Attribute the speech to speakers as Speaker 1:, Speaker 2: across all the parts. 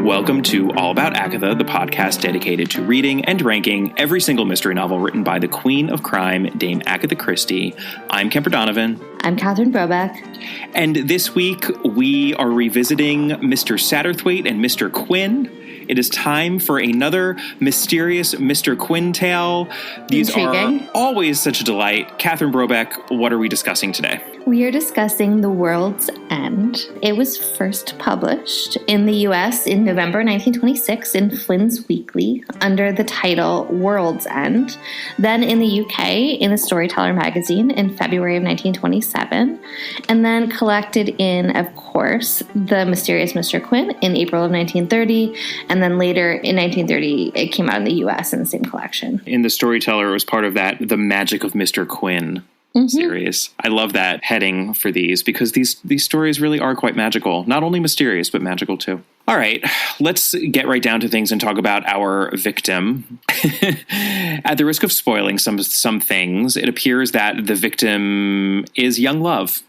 Speaker 1: Welcome to All About Agatha, the podcast dedicated to reading and ranking every single mystery novel written by the Queen of Crime, Dame Agatha Christie. I'm Kemper Donovan.
Speaker 2: I'm Catherine Brobeck.
Speaker 1: And this week, we are revisiting Mr. Satterthwaite and Mr. Quin. It is time for another mysterious Mr. Quin tale. These
Speaker 2: Intriguing.
Speaker 1: are always such a delight. Catherine Brobeck, what are we discussing today?
Speaker 2: We are discussing The World's End. It was first published in the U.S. in November 1926 in Flynn's Weekly under the title World's End. Then in the U.K. in the Storyteller magazine in February of 1927. And then collected in, of course, The Mysterious Mr. Quin in April of 1930. And then later in 1930, it came out in the U.S. in the same collection.
Speaker 1: In the Storyteller, it was part of that The Magic of Mr. Quin series. I love that heading for these because these stories really are quite magical. Not only mysterious, but magical too. All right, let's get right down to things and talk about our victim. At the risk of spoiling some things, it appears that the victim is young love.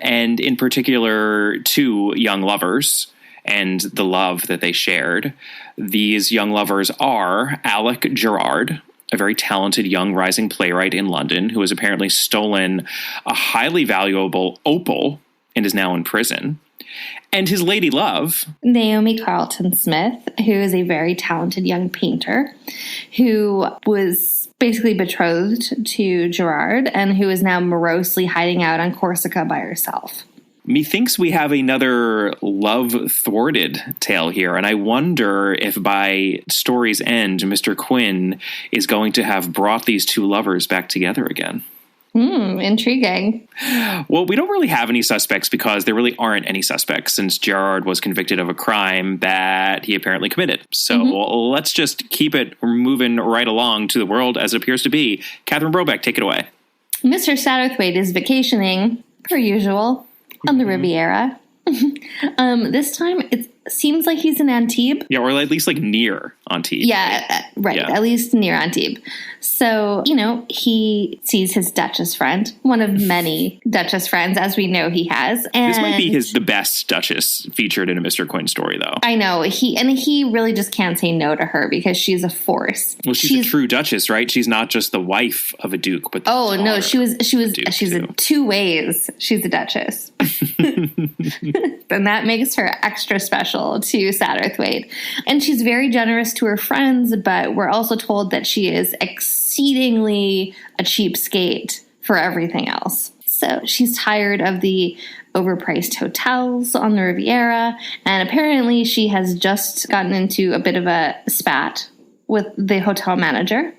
Speaker 1: And in particular, two young lovers and the love that they shared. These young lovers are Alec Gerard, a very talented young rising playwright in London who has apparently stolen a highly valuable opal and is now in prison. And his lady love,
Speaker 2: Naomi Carlton Smith, who is a very talented young painter who was basically betrothed to Gerard and who is now morosely hiding out on Corsica by herself.
Speaker 1: Methinks we have another love thwarted tale here, and I wonder if by story's end, Mr. Quin is going to have brought these two lovers back together again.
Speaker 2: Intriguing.
Speaker 1: Well, we don't really have any suspects because there really aren't any suspects since Gerard was convicted of a crime that he apparently committed. So let's just keep it moving right along to the world as it appears to be. Catherine Brobeck, take it away.
Speaker 2: Mr. Satterthwaite is vacationing, per usual, on the Riviera. This time it seems like he's in Antibes.
Speaker 1: Yeah, or at least like near Antibes.
Speaker 2: Yeah, right.
Speaker 1: Yeah.
Speaker 2: At least near Antibes. So, he sees his Duchess friend, one of many Duchess friends, as we know he has. And
Speaker 1: this might be the best Duchess featured in a Mr. Quin story, though.
Speaker 2: I know. He really just can't say no to her because she's a force.
Speaker 1: Well, she's a true Duchess, right? She's not just the wife of a duke, but
Speaker 2: no, she's
Speaker 1: too.
Speaker 2: two ways. She's a Duchess. And that makes her extra special to Satterthwaite. And she's very generous to her friends, but we're also told that she is exceedingly a cheapskate for everything else. So she's tired of the overpriced hotels on the Riviera, and apparently she has just gotten into a bit of a spat with the hotel manager.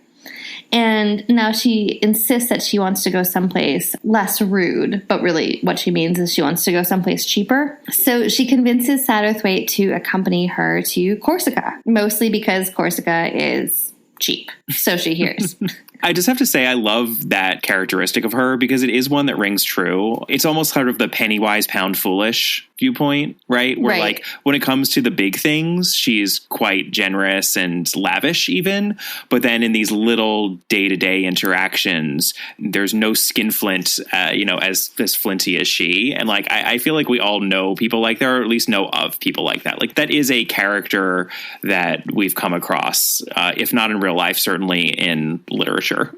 Speaker 2: And now she insists that she wants to go someplace less rude, but really what she means is she wants to go someplace cheaper. So she convinces Satterthwaite to accompany her to Corsica, mostly because Corsica is cheap. So she hears.
Speaker 1: I just have to say I love that characteristic of her because it is one that rings true. It's almost sort of the penny wise, pound foolish viewpoint, right? Where like when it comes to the big things, she's quite generous and lavish even. But then in these little day-to-day interactions, there's no skinflint, as flinty as she. And like, I feel like we all know people like that, or at least know of people like that. Like that is a character that we've come across, if not in real life, certainly in literature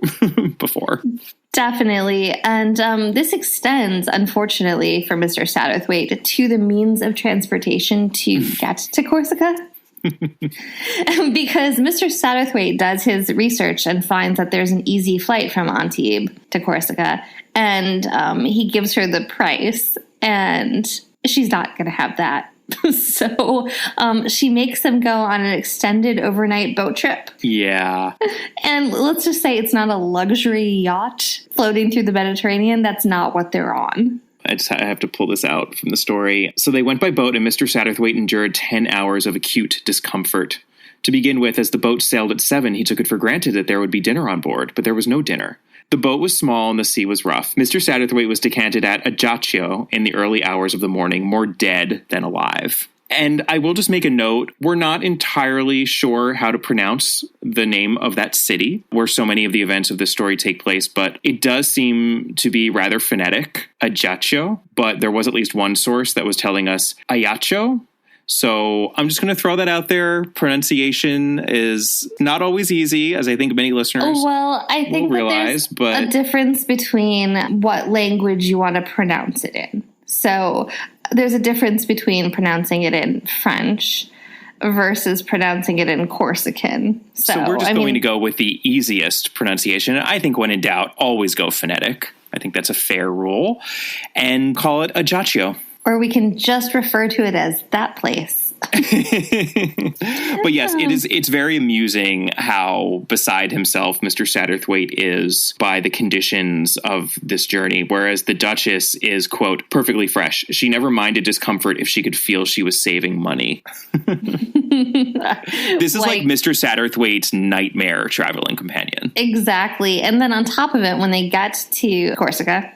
Speaker 1: before.
Speaker 2: Definitely. And this extends, unfortunately, for Mr. Satterthwaite to the means of transportation to get to Corsica. Because Mr. Satterthwaite does his research and finds that there's an easy flight from Antibes to Corsica. And he gives her the price, and she's not going to have that. So she makes them go on an extended overnight boat trip.
Speaker 1: Yeah.
Speaker 2: And let's just say it's not a luxury yacht floating through the Mediterranean. That's not what they're on.
Speaker 1: I have to pull this out from the story. So they went by boat, and Mr. Satterthwaite endured 10 hours of acute discomfort. To begin with, as the boat sailed at 7, he took it for granted that there would be dinner on board, but there was no dinner. The boat was small and the sea was rough. Mr. Satterthwaite was decanted at Ajaccio in the early hours of the morning, more dead than alive. And I will just make a note. We're not entirely sure how to pronounce the name of that city where so many of the events of this story take place, but it does seem to be rather phonetic, Ajaccio, but there was at least one source that was telling us Ajaccio. So I'm just going to throw that out there. Pronunciation is not always easy, as I think many listeners
Speaker 2: I think
Speaker 1: will realize, but
Speaker 2: a difference between what language you want to pronounce it in. So there's a difference between pronouncing it in French versus pronouncing it in Corsican.
Speaker 1: So we're just going to go with the easiest pronunciation. I think when in doubt, always go phonetic. I think that's a fair rule. And call it Ajaccio.
Speaker 2: Or we can just refer to it as that place.
Speaker 1: But yes, it's very amusing how beside himself Mr. Satterthwaite is by the conditions of this journey, whereas the Duchess is, quote, perfectly fresh. She never minded discomfort if she could feel she was saving money. This is like Mr. Satterthwaite's nightmare traveling companion.
Speaker 2: Exactly. And then on top of it, when they get to Corsica,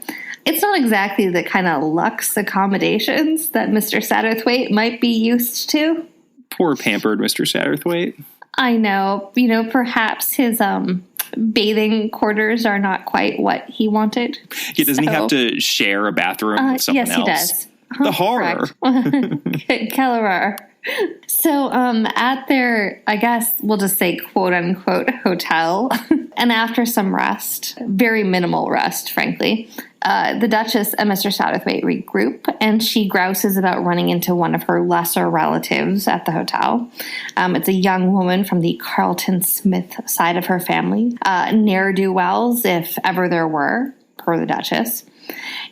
Speaker 2: it's not exactly the kind of luxe accommodations that Mr. Satterthwaite might be used to.
Speaker 1: Poor pampered Mr. Satterthwaite.
Speaker 2: I know. Perhaps his bathing quarters are not quite what he wanted.
Speaker 1: Yeah, doesn't he have to share a bathroom with someone else?
Speaker 2: Yes, he does.
Speaker 1: The horror.
Speaker 2: Quel horror. So at their, I guess we'll just say quote unquote hotel, and after some rest, very minimal rest, frankly, the Duchess and Mr. Satterthwaite regroup, and she grouses about running into one of her lesser relatives at the hotel. It's a young woman from the Carlton Smith side of her family, ne'er-do-wells, if ever there were, per the Duchess.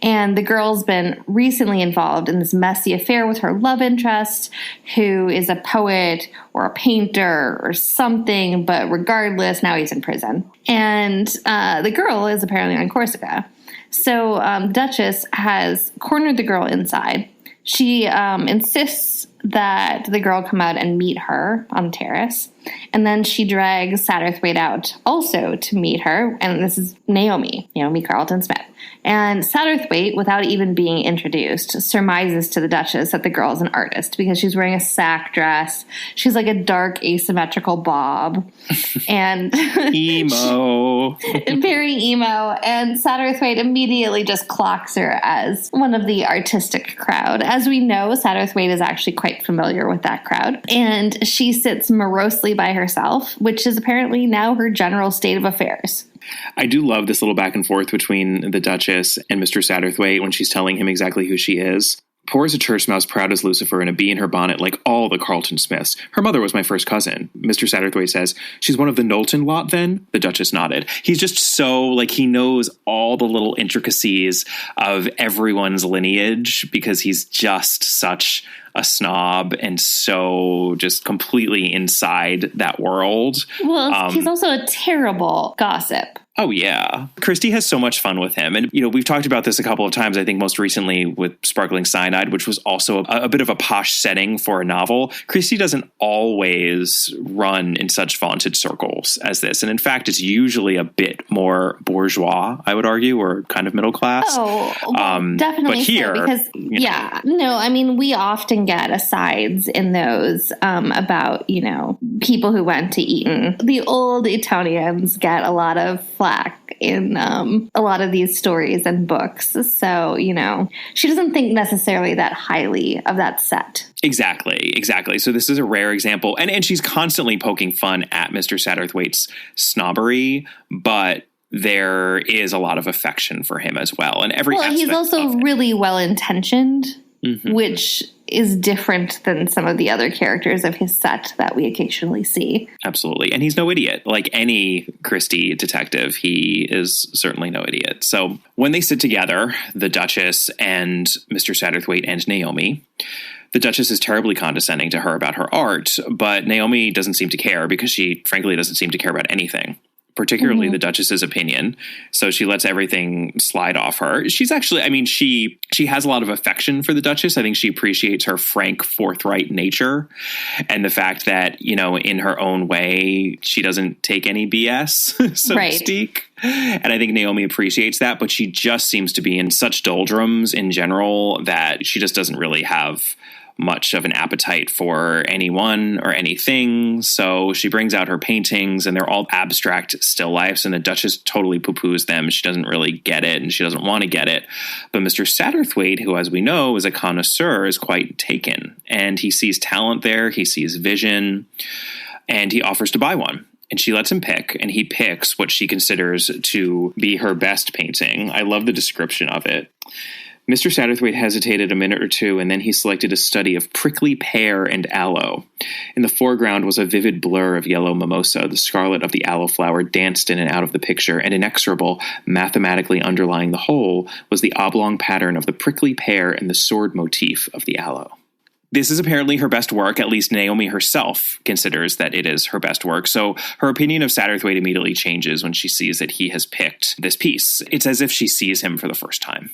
Speaker 2: And the girl's been recently involved in this messy affair with her love interest, who is a poet or a painter or something, but regardless, now he's in prison. And the girl is apparently on Corsica. So Duchess has cornered the girl inside. She insists that the girl come out and meet her on the terrace. And then she drags Satterthwaite out also to meet her. And this is Naomi Carlton Smith. And Satterthwaite, without even being introduced, surmises to the Duchess that the girl is an artist because she's wearing a sack dress. She's like a dark asymmetrical bob. And
Speaker 1: emo.
Speaker 2: Very emo. And Satterthwaite immediately just clocks her as one of the artistic crowd. As we know, Satterthwaite is actually quite familiar with that crowd. And she sits morosely by herself, which is apparently now her general state of affairs.
Speaker 1: I do love this little back and forth between the Duchess and Mr. Satterthwaite when she's telling him exactly who she is. Poor as a church mouse, proud as Lucifer, and a bee in her bonnet like all the Carlton Smiths. Her mother was my first cousin. Mr. Satterthwaite says, she's one of the Knowlton lot then? The Duchess nodded. He's just so, he knows all the little intricacies of everyone's lineage because he's just such a snob and so just completely inside that world.
Speaker 2: Well, he's also a terrible gossip.
Speaker 1: Oh, yeah. Christie has so much fun with him. And, we've talked about this a couple of times, I think most recently with Sparkling Cyanide, which was also a bit of a posh setting for a novel. Christie doesn't always run in such vaunted circles as this. And in fact, it's usually a bit more bourgeois, I would argue, or kind of middle class.
Speaker 2: Oh, well, definitely.
Speaker 1: But here,
Speaker 2: so, because, we often get asides in those about, people who went to Eton. The old Etonians get a lot of flack in a lot of these stories and books. So, she doesn't think necessarily that highly of that set.
Speaker 1: Exactly. So this is a rare example. And she's constantly poking fun at Mr. Satterthwaite's snobbery, but there is a lot of affection for him as well. And
Speaker 2: he's also really well-intentioned, which is different than some of the other characters of his set that we occasionally see.
Speaker 1: Absolutely. And he's no idiot. Like any Christie detective, he is certainly no idiot. So when they sit together, the Duchess and Mr. Satterthwaite and Naomi, the Duchess is terribly condescending to her about her art, but Naomi doesn't seem to care because she frankly doesn't seem to care about anything. Particularly the Duchess's opinion. So she lets everything slide off her. She's actually, she has a lot of affection for the Duchess. I think she appreciates her frank, forthright nature and the fact that, in her own way, she doesn't take any BS, so to speak. And I think Naomi appreciates that, but she just seems to be in such doldrums in general that she just doesn't really have much of an appetite for anyone or anything. So she brings out her paintings, and they're all abstract still lifes, and the Duchess totally poo-poos them. She doesn't really get it, and she doesn't want to get it. But Mr. Satterthwaite, who, as we know, is a connoisseur, is quite taken. And he sees talent there, he sees vision, and he offers to buy one. And she lets him pick, and he picks what she considers to be her best painting. I love the description of it. Mr. Satterthwaite hesitated a minute or two, and then he selected a study of prickly pear and aloe. In the foreground was a vivid blur of yellow mimosa. The scarlet of the aloe flower danced in and out of the picture, and inexorable, mathematically underlying the whole, was the oblong pattern of the prickly pear and the sword motif of the aloe. This is apparently her best work. At least Naomi herself considers that it is her best work. So her opinion of Satterthwaite immediately changes when she sees that he has picked this piece. It's as if she sees him for the first time.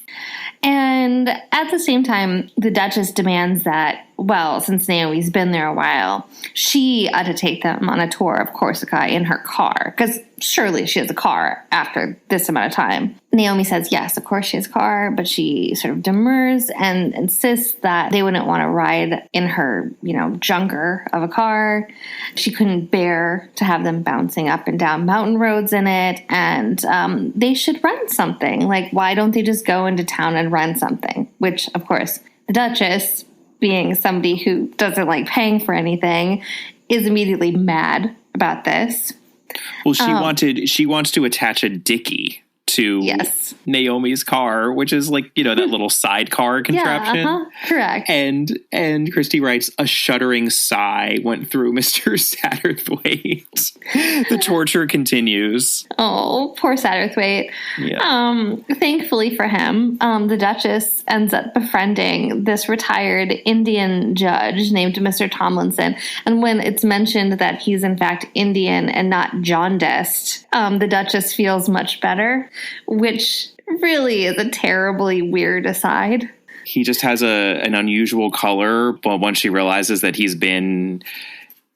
Speaker 2: And at the same time, the Duchess demands that, well, since Naomi's been there a while, she ought to take them on a tour of Corsica in her car, because surely she has a car after this amount of time. Naomi says, yes, of course she has a car, but she sort of demurs and insists that they wouldn't want to ride in her, junker of a car. She couldn't bear to have them bouncing up and down mountain roads in it, and they should rent something. Like, why don't they just go into town and rent something? Which, of course, the Duchess, being somebody who doesn't like paying for anything, is immediately mad about this.
Speaker 1: Well, she wants to attach a dicky to Naomi's car, which is like, that little sidecar contraption.
Speaker 2: Correct.
Speaker 1: And Christie writes, a shuddering sigh went through Mr. Satterthwaite. The torture continues.
Speaker 2: Oh, poor Satterthwaite. Yeah. Thankfully for him, the Duchess ends up befriending this retired Indian judge named Mr. Tomlinson. And when it's mentioned that he's in fact Indian and not jaundiced, the Duchess feels much better, which really is a terribly weird aside.
Speaker 1: He just has an unusual color, but once she realizes that he's been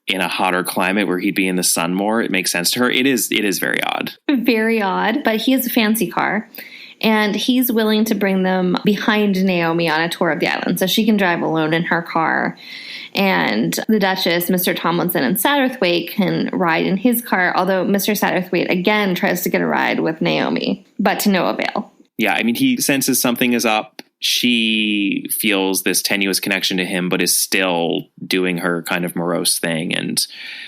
Speaker 1: in a hotter climate where he'd be in the sun more, it makes sense to her. It is very odd. Very odd,
Speaker 2: but he has a fancy car, and he's willing to bring them behind Naomi on a tour of the island so she can drive alone in her car. And the Duchess, Mr. Tomlinson, and Satterthwaite can ride in his car, although Mr. Satterthwaite again tries to get a ride with Naomi, but to no avail.
Speaker 1: Yeah, I mean, he senses something is up. She feels this tenuous connection to him, but is still doing her kind of morose thing, and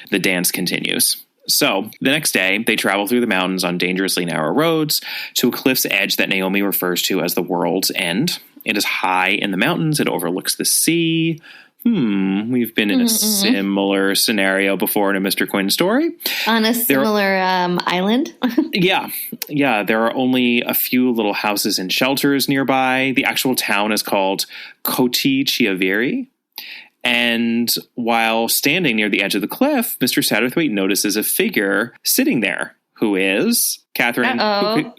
Speaker 1: the dance continues. So, the next day, they travel through the mountains on dangerously narrow roads to a cliff's edge that Naomi refers to as the world's end. It is high in the mountains. It overlooks the sea. We've been in a similar scenario before in a Mr. Quin story.
Speaker 2: On a similar island?
Speaker 1: Yeah. There are only a few little houses and shelters nearby. The actual town is called Koti Chiaveri. And while standing near the edge of the cliff, Mr. Satterthwaite notices a figure sitting there. Who is? Catherine,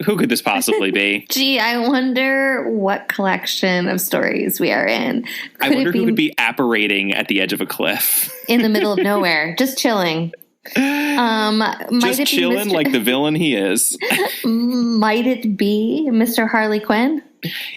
Speaker 1: who could this possibly be?
Speaker 2: Gee, I wonder what collection of stories we are in.
Speaker 1: I wonder who could be apparating at the edge of a cliff.
Speaker 2: In the middle of nowhere, just chilling.
Speaker 1: Just chilling like the villain he is.
Speaker 2: Might it be Mr. Harley Quinn?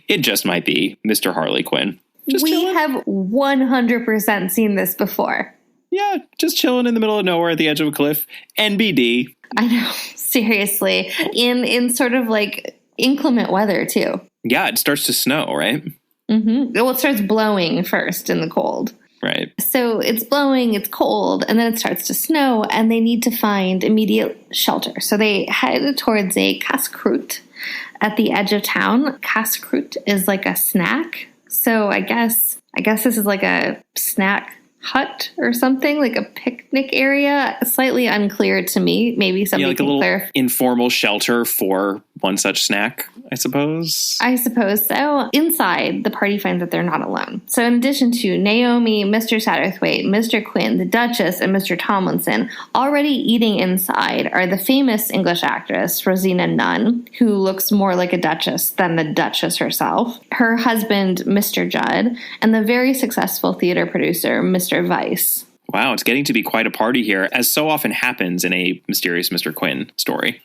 Speaker 1: It just might be Mr. Harley Quinn.
Speaker 2: We have 100% seen this before.
Speaker 1: Yeah, just chilling in the middle of nowhere at the edge of a cliff. NBD.
Speaker 2: I know, seriously. In sort of like inclement weather, too.
Speaker 1: Yeah, it starts to snow, right?
Speaker 2: Mm-hmm. Well, it starts blowing first in the cold.
Speaker 1: Right.
Speaker 2: So it's blowing, it's cold, and then it starts to snow, and they need to find immediate shelter. So they head towards a casse-croûte at the edge of town. Casse-croûte is like a snack. So I guess this is like a snack hut or something, like a picnic area. Slightly unclear to me. Maybe somebody
Speaker 1: like a little informal shelter for one such snack, I suppose.
Speaker 2: I suppose so. Inside, the party finds that they're not alone. So in addition to Naomi, Mr. Satterthwaite, Mr. Quin, the Duchess, and Mr. Tomlinson, already eating inside are the famous English actress, Rosina Nunn, who looks more like a duchess than the Duchess herself, her husband, Mr. Judd, and the very successful theater producer, Mr. Weiss.
Speaker 1: Wow, it's getting to be quite a party here, as so often happens in a Mysterious Mr. Quin story.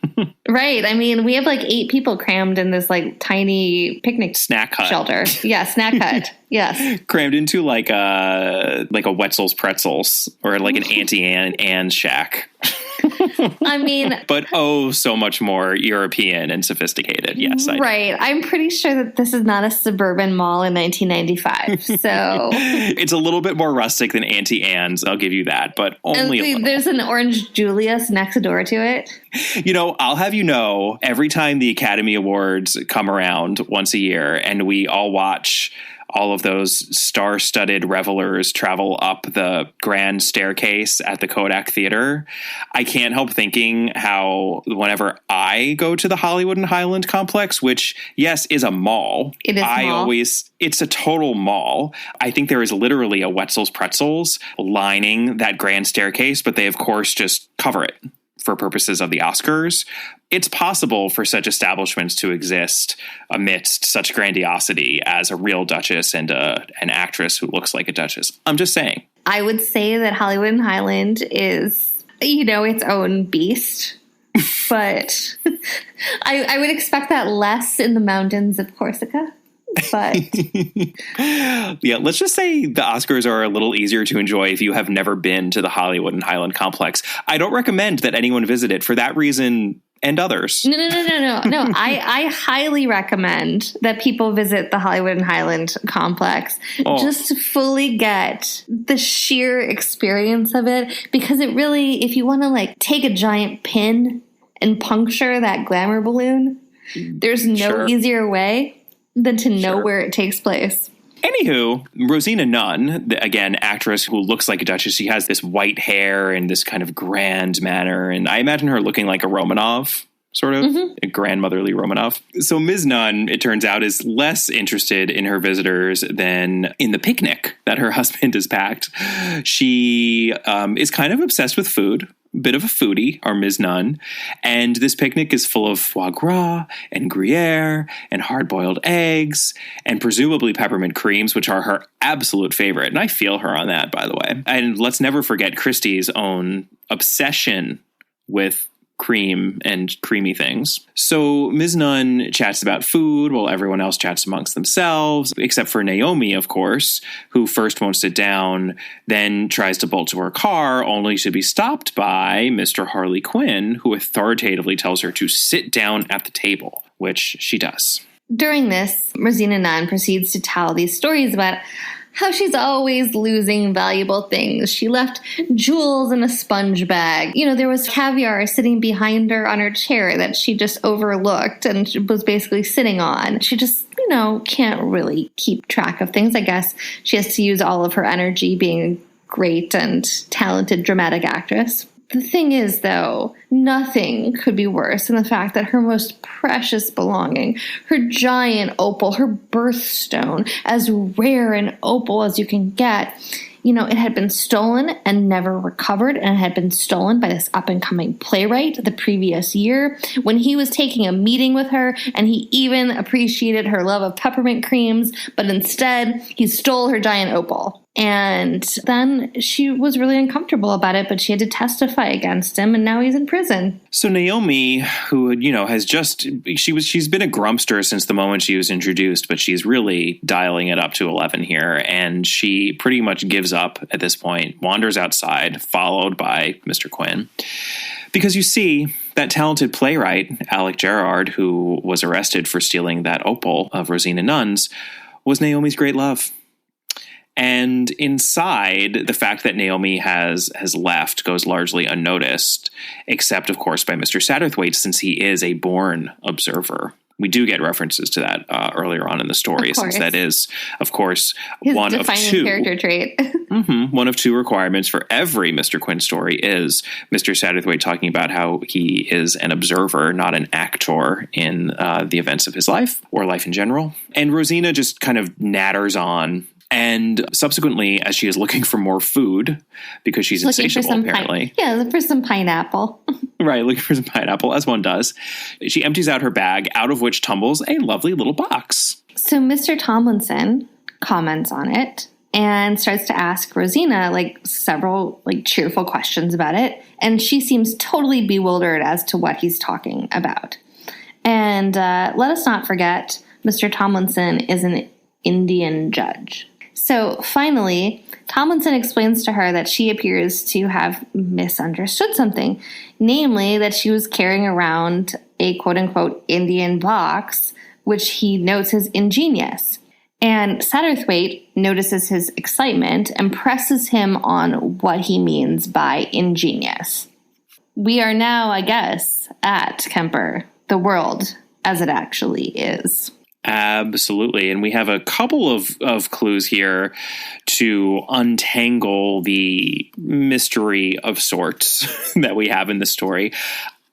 Speaker 2: Right. I mean, we have like 8 people crammed in this like tiny picnic
Speaker 1: snack hut
Speaker 2: shelter. Yeah, snack hut. Yes.
Speaker 1: Crammed into like a Wetzel's Pretzels or like an Auntie Anne's shack.
Speaker 2: I mean,
Speaker 1: but so much more European and sophisticated. Yes,
Speaker 2: right. I'm pretty sure that this is not a suburban mall in 1995. So
Speaker 1: it's a little bit more rustic than Auntie Anne's. I'll give you that, but only a little.
Speaker 2: There's an Orange Julius next door to it.
Speaker 1: I'll have you know, every time the Academy Awards come around once a year and we all watch all of those star-studded revelers travel up the grand staircase at the Kodak Theater, I can't help thinking how whenever I go to the Hollywood and Highland complex, which, yes, is a mall.
Speaker 2: It is
Speaker 1: it's a total mall. I think there is literally a Wetzel's Pretzels lining that grand staircase, but they, of course, just cover it for purposes of the Oscars. It's possible for such establishments to exist amidst such grandiosity as a real duchess and an actress who looks like a duchess. I'm just saying.
Speaker 2: I would say that Hollywood and Highland is, its own beast. But I would expect that less in the mountains of Corsica. But
Speaker 1: yeah, let's just say the Oscars are a little easier to enjoy if you have never been to the Hollywood and Highland complex. I don't recommend that anyone visit it for that reason and others.
Speaker 2: No. I highly recommend that people visit the Hollywood and Highland complex just to fully get the sheer experience of it. Because it really, if you want to like take a giant pin and puncture that glamour balloon, there's no easier way than to know where it takes place.
Speaker 1: Anywho, Rosina Nunn, again, actress who looks like a duchess, she has this white hair and this kind of grand manner, and I imagine her looking like a Romanov, sort of, a grandmotherly Romanov. So Ms. Nunn, it turns out, is less interested in her visitors than in the picnic that her husband has packed. She is kind of obsessed with food. Bit of a foodie, our Ms. Nunn, and this picnic is full of foie gras and Gruyere and hard-boiled eggs and presumably peppermint creams, which are her absolute favorite. And I feel her on that, by the way. And let's never forget Christie's own obsession with cream and creamy things. So Ms. Nunn chats about food while everyone else chats amongst themselves, except for Naomi, of course, who first won't sit down, then tries to bolt to her car, only to be stopped by Mr. Harley Quinn, who authoritatively tells her to sit down at the table, which she does.
Speaker 2: During this, Rosina Nunn proceeds to tell these stories about how she's always losing valuable things. She left jewels in a sponge bag. There was caviar sitting behind her on her chair that she just overlooked and was basically sitting on. She just, can't really keep track of things. I guess she has to use all of her energy being a great and talented dramatic actress. The thing is, though, nothing could be worse than the fact that her most precious belonging, her giant opal, her birthstone, as rare an opal as you can get, it had been stolen and never recovered, and it had been stolen by this up-and-coming playwright the previous year when he was taking a meeting with her, and he even appreciated her love of peppermint creams, but instead he stole her giant opal. And then she was really uncomfortable about it, but she had to testify against him, and now he's in prison.
Speaker 1: So Naomi, who, has she's been a grumpster since the moment she was introduced, but she's really dialing it up to 11 here, and she pretty much gives up at this point, wanders outside, followed by Mr. Quin. Because you see, that talented playwright, Alec Gerard, who was arrested for stealing that opal of Rosina Nunn's, was Naomi's great love. And inside, the fact that Naomi has left goes largely unnoticed, except, of course, by Mr. Satterthwaite, since he is a born observer. We do get references to that earlier on in the story, since that is, of course,
Speaker 2: his
Speaker 1: one of two
Speaker 2: character trait.
Speaker 1: One of two requirements for every Mr. Quin story is Mr. Satterthwaite talking about how he is an observer, not an actor in the events of his life or life in general. And Rosina just kind of natters on. And subsequently, as she is looking for more food, because she's insatiable, apparently.
Speaker 2: Look for some pineapple.
Speaker 1: Right, looking for some pineapple, as one does. She empties out her bag, out of which tumbles a lovely little box.
Speaker 2: So Mr. Tomlinson comments on it and starts to ask Rosina several cheerful questions about it. And she seems totally bewildered as to what he's talking about. And let us not forget, Mr. Tomlinson is an Indian judge. So finally, Tomlinson explains to her that she appears to have misunderstood something, namely that she was carrying around a quote-unquote Indian box, which he notes is ingenious. And Satterthwaite notices his excitement and presses him on what he means by ingenious. We are now, I guess, at Kemper, the world as it actually is.
Speaker 1: Absolutely. And we have a couple of clues here to untangle the mystery of sorts that we have in the story.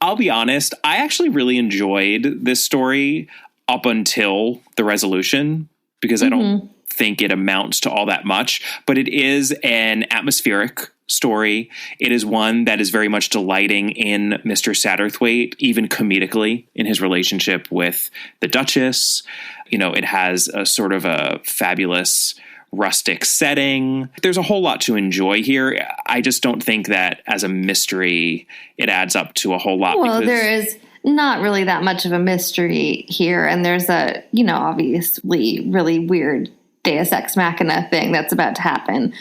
Speaker 1: I'll be honest, I actually really enjoyed this story up until the resolution, because I don't think it amounts to all that much, but it is an atmospheric story. It is one that is very much delighting in Mr. Satterthwaite, even comedically, in his relationship with the Duchess. It has a sort of a fabulous rustic setting. There's a whole lot to enjoy here. I just don't think that as a mystery, it adds up to a whole lot.
Speaker 2: Well, there is not really that much of a mystery here. And there's a, obviously really weird Deus Ex Machina thing that's about to happen.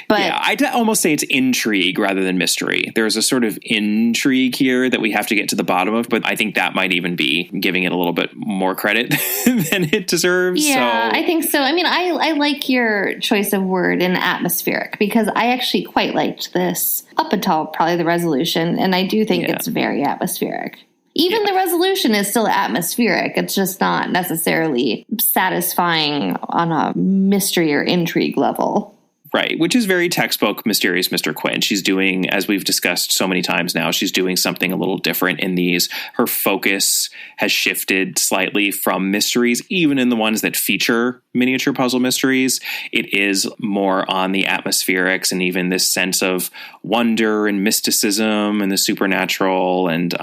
Speaker 2: But
Speaker 1: yeah, I'd almost say it's intrigue rather than mystery. There's a sort of intrigue here that we have to get to the bottom of, but I think that might even be giving it a little bit more credit than it deserves.
Speaker 2: Yeah, I think so. I mean, I like your choice of word in atmospheric, because I actually quite liked this up until probably the resolution, and I do think it's very atmospheric. Even the resolution is still atmospheric. It's just not necessarily satisfying on a mystery or intrigue level.
Speaker 1: Right, which is very textbook Mysterious Mr. Quin. She's doing, as we've discussed so many times now, she's doing something a little different in these. Her focus has shifted slightly from mysteries, even in the ones that feature miniature puzzle mysteries. It is more on the atmospherics and even this sense of wonder and mysticism and the supernatural. And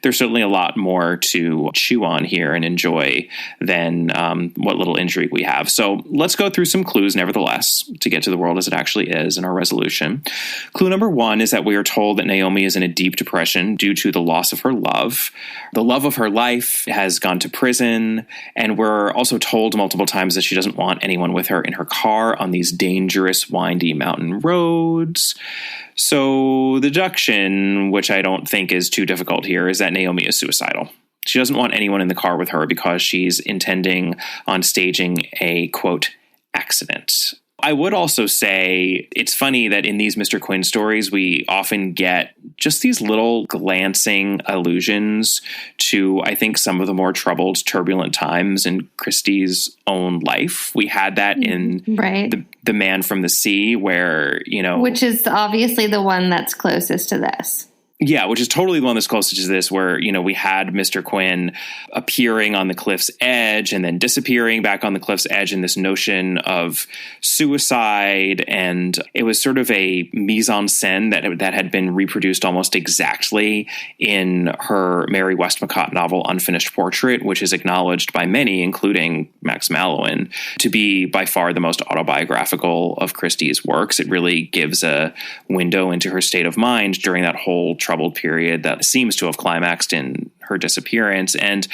Speaker 1: there's certainly a lot more to chew on here and enjoy than what little intrigue we have. So let's go through some clues, nevertheless, to get to the world as it actually is in our resolution. Clue number 1 is that we are told that Naomi is in a deep depression due to the loss of her love. The love of her life has gone to prison, and we're also told multiple times that she doesn't want anyone with her in her car on these dangerous, windy mountain roads. So the deduction, which I don't think is too difficult here, is that Naomi is suicidal. She doesn't want anyone in the car with her because she's intending on staging a, quote, accident. I would also say it's funny that in these Mr. Quin stories, we often get just these little glancing allusions to, I think, some of the more troubled, turbulent times in Christie's own life. We had that in the Man from the Sea, where,
Speaker 2: which is obviously the one that's closest to this.
Speaker 1: Yeah, which is totally the one that's closest to this, where, we had Mr. Quin appearing on the cliff's edge and then disappearing back on the cliff's edge in this notion of suicide. And it was sort of a mise en scène that had been reproduced almost exactly in her Mary Westmacott novel, Unfinished Portrait, which is acknowledged by many, including Max Mallowan, to be by far the most autobiographical of Christie's works. It really gives a window into her state of mind during that whole troubled period that seems to have climaxed in her disappearance. And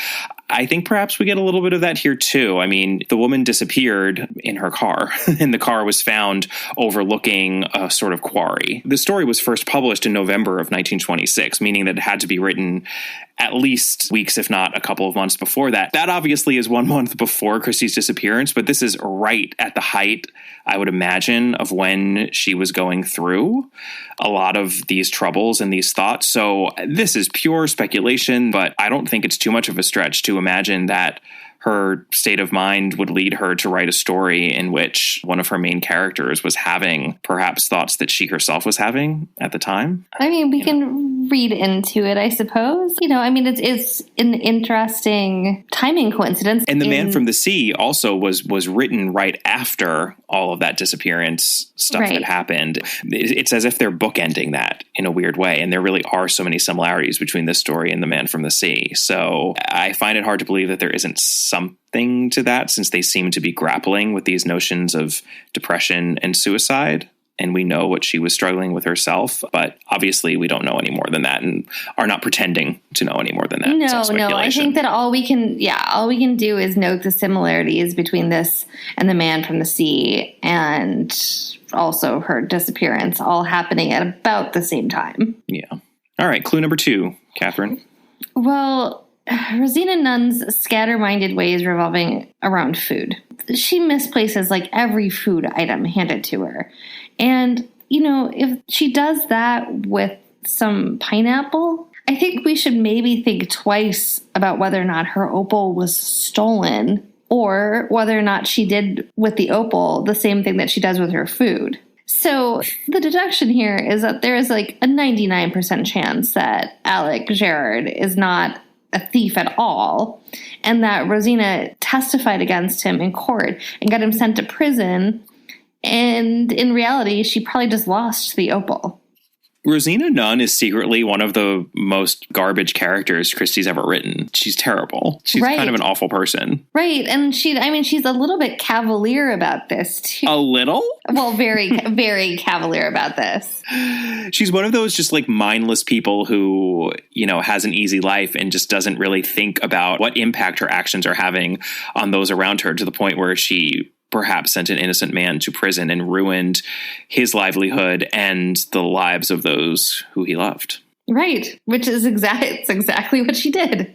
Speaker 1: I think perhaps we get a little bit of that here too. I mean, the woman disappeared in her car and the car was found overlooking a sort of quarry. The story was first published in November of 1926, meaning that it had to be written at least weeks, if not a couple of months before that. That obviously is 1 month before Christie's disappearance, but this is right at the height, I would imagine, of when she was going through a lot of these troubles and these thoughts. So this is pure speculation, but I don't think it's too much of a stretch to imagine that her state of mind would lead her to write a story in which one of her main characters was having perhaps thoughts that she herself was having at the time.
Speaker 2: I mean, we can read into it, I suppose. You know, I mean, it's an interesting timing coincidence.
Speaker 1: And The Man from the Sea also was written right after all of that disappearance stuff that happened. It's as if they're bookending that in a weird way. And there really are so many similarities between this story and The Man from the Sea. So I find it hard to believe that there isn't something to that, since they seem to be grappling with these notions of depression and suicide. And we know what she was struggling with herself, but obviously we don't know any more than that, and are not pretending to know any more than that.
Speaker 2: No. I think that all we can do is note the similarities between this and The Man from the Sea, and also her disappearance, all happening at about the same time.
Speaker 1: Yeah. All right. Clue number 2, Catherine.
Speaker 2: Well, Rosina Nunn's scatterminded ways revolving around food. She misplaces like every food item handed to her. And, you know, if she does that with some pineapple, I think we should maybe think twice about whether or not her opal was stolen, or whether or not she did with the opal the same thing that she does with her food. So the deduction here is that there is like a 99% chance that Alec Gerard is not a thief at all, and that Rosina testified against him in court and got him sent to prison. And in reality, she probably just lost the opal.
Speaker 1: Rosina Nunn is secretly one of the most garbage characters Christie's ever written. She's terrible. She's kind of an awful person.
Speaker 2: Right. And she's a little bit cavalier about this, too.
Speaker 1: A little?
Speaker 2: Well, very, very cavalier about this.
Speaker 1: She's one of those just like mindless people who, you know, has an easy life and just doesn't really think about what impact her actions are having on those around her, to the point where she perhaps sent an innocent man to prison and ruined his livelihood and the lives of those who he loved.
Speaker 2: Right, which is exactly what she did.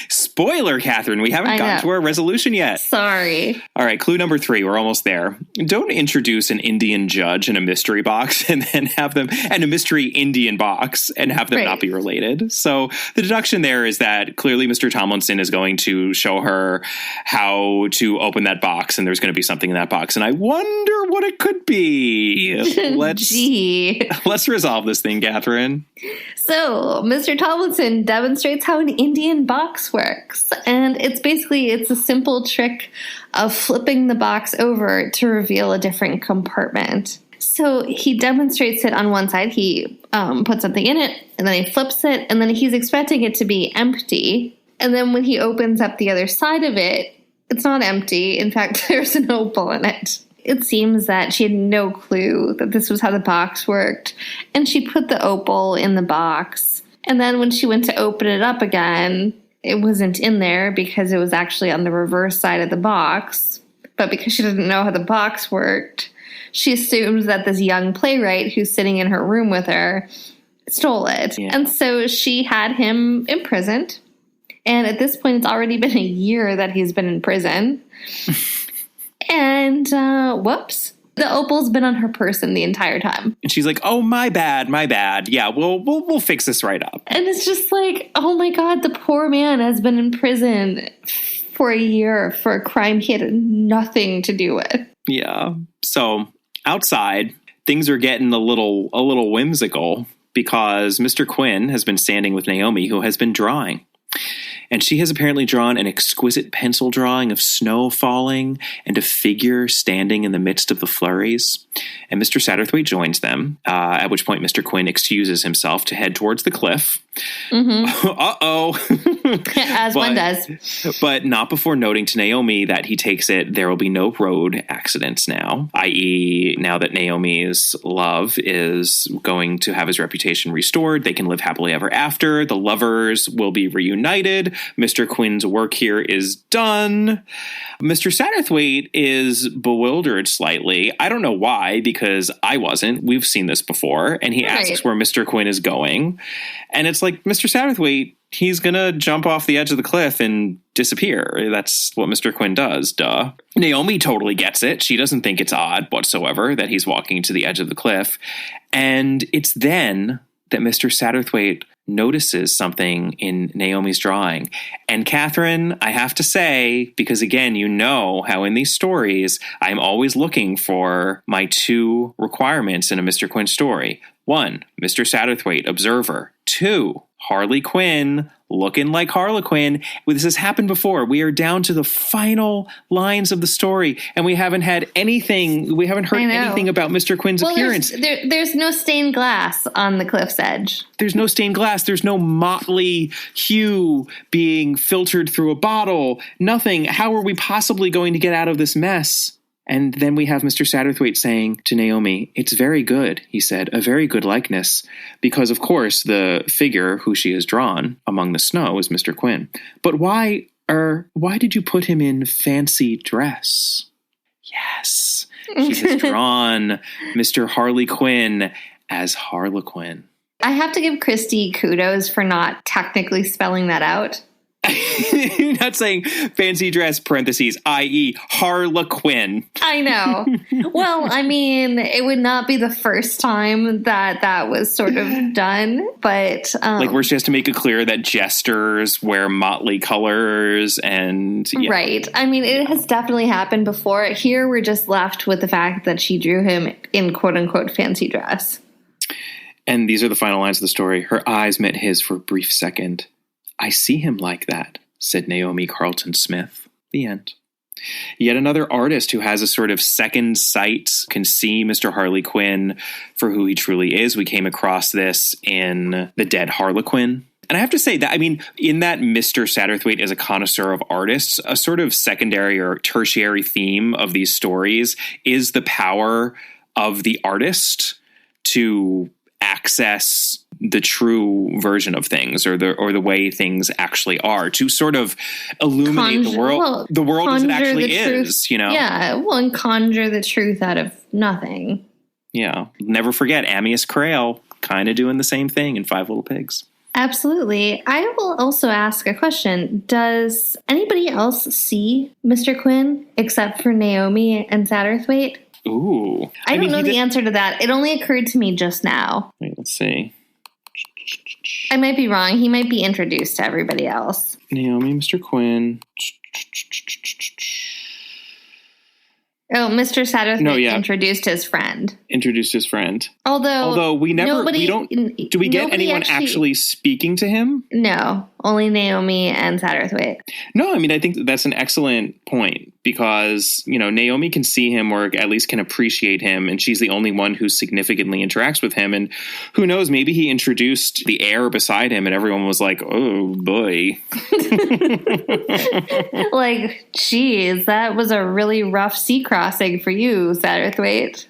Speaker 1: Spoiler, Catherine, we haven't gotten to our resolution yet.
Speaker 2: Sorry.
Speaker 1: All right, clue number 3, we're almost there. Don't introduce an Indian judge in a mystery box and then have them, and a mystery Indian box, and have them not be related. So the deduction there is that clearly Mr. Tomlinson is going to show her how to open that box, and there's going to be something in that box, and I wonder what it could be. Let's resolve this thing, Catherine.
Speaker 2: So Mr. Tomlinson demonstrates how an Indian box works. And it's a simple trick of flipping the box over to reveal a different compartment. So he demonstrates it on one side. He puts something in it, and then he flips it, and then he's expecting it to be empty. And then when he opens up the other side of it, it's not empty. In fact, there's an opal in it. It seems that she had no clue that this was how the box worked. And she put the opal in the box. And then when she went to open it up again, it wasn't in there because it was actually on the reverse side of the box. But because she didn't know how the box worked, she assumed that this young playwright who's sitting in her room with her stole it. Yeah. And so she had him imprisoned. And at this point, it's already been a year that he's been in prison. And, whoops, the opal's been on her person the entire time.
Speaker 1: And she's like, oh, my bad. Yeah, we'll fix this right up.
Speaker 2: And it's just like, oh my God, the poor man has been in prison for a year for a crime he had nothing to do with.
Speaker 1: Yeah. So outside, things are getting a little whimsical, because Mr. Quin has been standing with Naomi, who has been drawing. And she has apparently drawn an exquisite pencil drawing of snow falling and a figure standing in the midst of the flurries. And Mr. Satterthwaite joins them, at which point Mr. Quin excuses himself to head towards the cliff. Mm-hmm. Uh-oh.
Speaker 2: As one does.
Speaker 1: But not before noting to Naomi that he takes it there will be no road accidents now, i.e. now that Naomi's love is going to have his reputation restored. They can live happily ever after. The lovers will be reunited. Mr. Quin's work here is done. Mr. Satterthwaite is bewildered slightly. I don't know why, because I wasn't. We've seen this before. And he asks where Mr. Quin is going. And it's like, Mr. Satterthwaite, he's going to jump off the edge of the cliff and disappear. That's what Mr. Quin does, duh. Naomi totally gets it. She doesn't think it's odd whatsoever that he's walking to the edge of the cliff. And it's then that Mr. Satterthwaite notices something in Naomi's drawing. And Catherine, I have to say, because again, you know how in these stories, I'm always looking for my two requirements in a Mr. Quin story. 1, Mr. Satterthwaite, observer. 2, Harley Quinn, looking like Harlequin. This has happened before. We are down to the final lines of the story, and we haven't had anything. We haven't heard anything about Mr. Quinn's appearance.
Speaker 2: There's no stained glass on the cliff's edge.
Speaker 1: There's no stained glass. There's no motley hue being filtered through a bottle. Nothing. How are we possibly going to get out of this mess? And then we have Mr. Satterthwaite saying to Naomi, "It's very good," he said, "a very good likeness." Because, of course, the figure who she has drawn among the snow is Mr. Quin. But why did you put him in fancy dress? Yes, she has drawn Mr. Harley Quinn as Harlequin.
Speaker 2: I have to give Christie kudos for not technically spelling that out.
Speaker 1: You're not saying fancy dress, parentheses, i.e. Harlequin.
Speaker 2: I know. Well, I mean, it would not be the first time that was sort of done, but...
Speaker 1: like where she has to make it clear that jesters wear motley colors and... Yeah.
Speaker 2: Right. I mean, it has definitely happened before. Here, we're just left with the fact that she drew him in quote-unquote fancy dress.
Speaker 1: And these are the final lines of the story. Her eyes met his for a brief second. "I see him like that," said Naomi Carlton Smith. The end. Yet another artist who has a sort of second sight, can see Mr. Harley Quinn for who he truly is. We came across this in The Dead Harlequin. And I have to say that, I mean, in that Mr. Satterthwaite is a connoisseur of artists, a sort of secondary or tertiary theme of these stories is the power of the artist to access the true version of things or the way things actually are, to sort of illuminate the world as it actually is, you know?
Speaker 2: Yeah, well, and conjure the truth out of nothing.
Speaker 1: Yeah. Never forget Ammius Crail kind of doing the same thing in Five Little Pigs.
Speaker 2: Absolutely. I will also ask a question. Does anybody else see Mr. Quin except for Naomi and Satterthwaite?
Speaker 1: Ooh.
Speaker 2: I don't know the answer to that. It only occurred to me just now.
Speaker 1: Wait, let's see.
Speaker 2: I might be wrong. He might be introduced to everybody else.
Speaker 1: Naomi, Mr. Quinn.
Speaker 2: Oh, Mr. Satterthwaite introduced his friend. Although we
Speaker 1: do we get anyone actually speaking to him?
Speaker 2: No, only Naomi and Satterthwaite.
Speaker 1: No, I mean, I think that's an excellent point because, you know, Naomi can see him or at least can appreciate him, and she's the only one who significantly interacts with him. And who knows, maybe he introduced the air beside him and everyone was like, oh boy.
Speaker 2: Like, geez, that was a really rough sea crossing for you, Satterthwaite.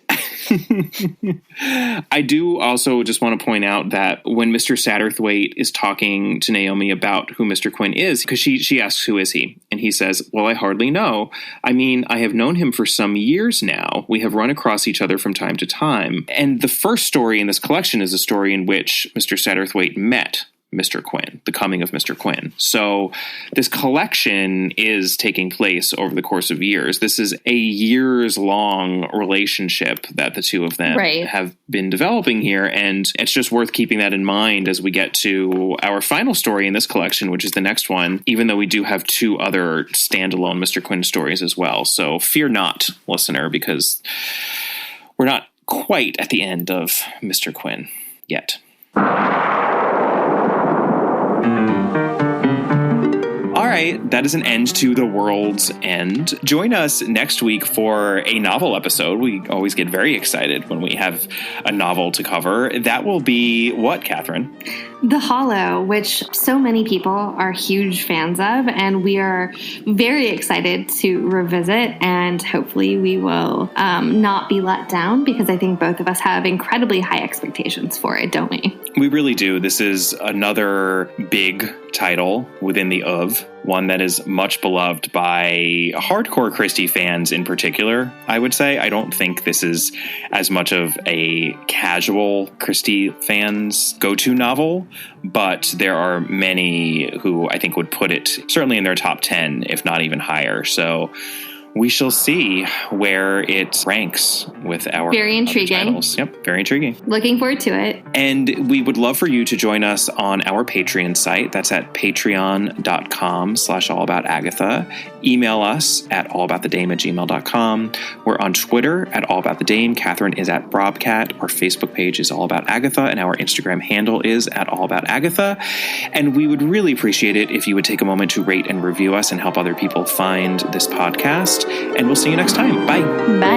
Speaker 1: I do also just want to point out that when Mr. Satterthwaite is talking to Naomi about who Mr. Quin is, because she asks, who is he? And he says, well, I hardly know. I mean, I have known him for some years now. We have run across each other from time to time. And the first story in this collection is a story in which Mr. Satterthwaite met Mr. Quin, the coming of Mr. Quin. So this collection is taking place over the course of years. This is a years-long relationship that the two of them have been developing here, and it's just worth keeping that in mind as we get to our final story in this collection, which is the next one, even though we do have two other standalone Mr. Quin stories as well. So fear not, listener, because we're not quite at the end of Mr. Quin yet. All right, that is an end to The World's End. Join us next week for a novel episode. We always get very excited when we have a novel to cover. That will be what, Catherine?
Speaker 2: The Hollow, which so many people are huge fans of, and we are very excited to revisit, and hopefully we will not be let down, because I think both of us have incredibly high expectations for it, don't we?
Speaker 1: We really do. This is another big title within the of, one that is much beloved by hardcore Christie fans in particular, I would say. I don't think this is as much of a casual Christie fans' go-to novel, but there are many who I think would put it certainly in their top 10, if not even higher. So we shall see where it ranks with our
Speaker 2: very intriguing
Speaker 1: titles. Yep, very intriguing.
Speaker 2: Looking forward to it.
Speaker 1: And we would love for you to join us on our Patreon site. That's at patreon.com/allaboutagatha. Email us at allaboutthedame@gmail.com. We're on Twitter at allaboutthedame. Catherine is at Brobcat. Our Facebook page is All About Agatha, and our Instagram handle is at allaboutagatha. And we would really appreciate it if you would take a moment to rate and review us and help other people find this podcast. And we'll see you next time. Bye.
Speaker 2: Bye.